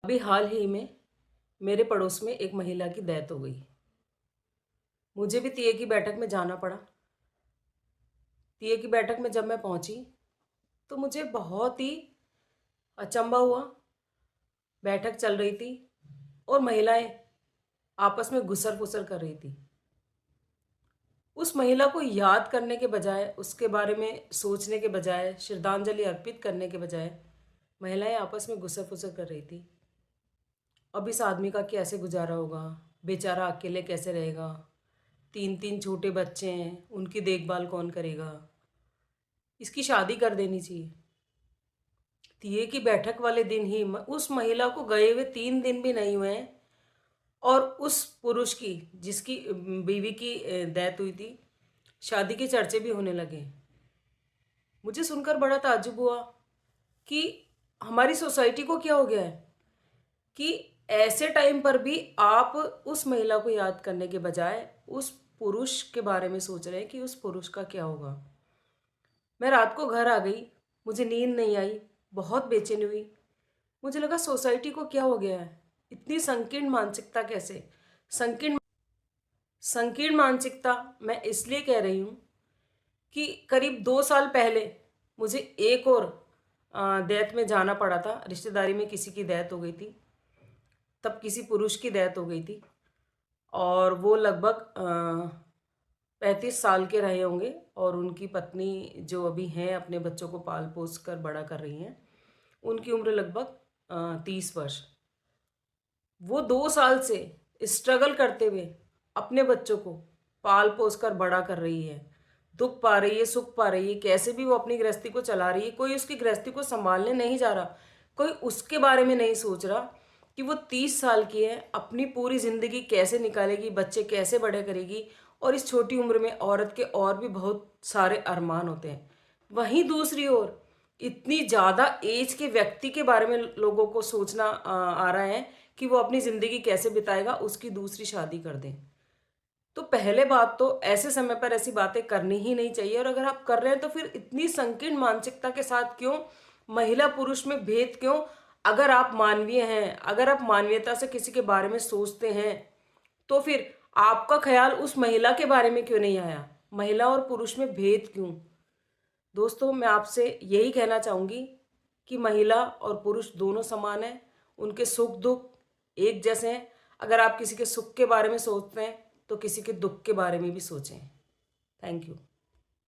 अभी हाल ही में मेरे पड़ोस में एक महिला की डेथ हो गई। मुझे भी तीये की बैठक में जाना पड़ा। तीये की बैठक में जब मैं पहुंची तो मुझे बहुत ही अचंभा हुआ। बैठक चल रही थी और महिलाएं आपस में गुसर-फुसर कर रही थी। उस महिला को याद करने के बजाय, उसके बारे में सोचने के बजाय, श्रद्धांजलि अर्पित करने के बजाय महिलाएं आपस में गुसर-फुसर कर रही थी। अब इस आदमी का कैसे गुजारा होगा? बेचारा अकेले कैसे रहेगा? 3-3 छोटे बच्चे हैं, उनकी देखभाल कौन करेगा? इसकी शादी कर देनी चाहिए। तीये की बैठक वाले दिन ही उस महिला को गए हुए 3 दिन भी नहीं हुए हैं और उस पुरुष की, जिसकी बीवी की डेथ हुई थी, शादी के चर्चे भी होने लगे। मुझे सुनकर बड़ा ताज्जुब हुआ कि हमारी सोसाइटी को क्या हो गया है कि ऐसे टाइम पर भी आप उस महिला को याद करने के बजाय उस पुरुष के बारे में सोच रहे हैं कि उस पुरुष का क्या होगा। मैं रात को घर आ गई, मुझे नींद नहीं आई, बहुत बेचैनी हुई। मुझे लगा सोसाइटी को क्या हो गया है? इतनी संकीर्ण मानसिकता कैसे? संकीर्ण संकीर्ण मानसिकता मैं इसलिए कह रही हूँ कि करीब 2 साल पहले मुझे एक और डेथ में जाना पड़ा था। रिश्तेदारी में किसी की डेथ हो गई थी। तब किसी पुरुष की डेथ हो गई थी और वो लगभग 35 साल के रहे होंगे और उनकी पत्नी जो अभी हैं अपने बच्चों को पाल-पोस कर बड़ा कर रही हैं, उनकी उम्र लगभग 30 वर्ष। वो 2 साल से स्ट्रगल करते हुए अपने बच्चों को पाल-पोस कर बड़ा कर रही है। दुःख पा रही है, सुख पा रही है, कैसे भी वो अपनी गृहस्थी को चला रही है। कोई उसकी गृहस्थी को सँभालने नहीं जा रहा, कोई उसके बारे में नहीं सोच रहा कि वो 30 साल की है, अपनी पूरी ज़िंदगी कैसे निकालेगी, बच्चे कैसे बड़े करेगी और इस छोटी उम्र में औरत के और भी बहुत सारे अरमान होते हैं। वहीं दूसरी ओर इतनी ज़्यादा एज के व्यक्ति के बारे में लोगों को सोचना आ रहा है कि वो अपनी ज़िंदगी कैसे बिताएगा, उसकी दूसरी शादी कर दें। तो पहले बात तो ऐसे समय पर ऐसी बातें करनी ही नहीं चाहिए और अगर आप कर रहे हैं तो फिर इतनी संकीर्ण मानसिकता के साथ क्यों? महिला पुरुष में भेद क्यों? अगर आप मानवीय हैं, अगर आप मानवीयता से किसी के बारे में सोचते हैं, तो फिर आपका ख़्याल उस महिला के बारे में क्यों नहीं आया? महिला और पुरुष में भेद क्यों? दोस्तों, मैं आपसे यही कहना चाहूँगी कि महिला और पुरुष दोनों समान हैं, उनके सुख-दुःख एक जैसे हैं। अगर आप किसी के सुख के बारे में सोचते हैं, तो किसी के दुःख के बारे में भी सोचें। Thank you.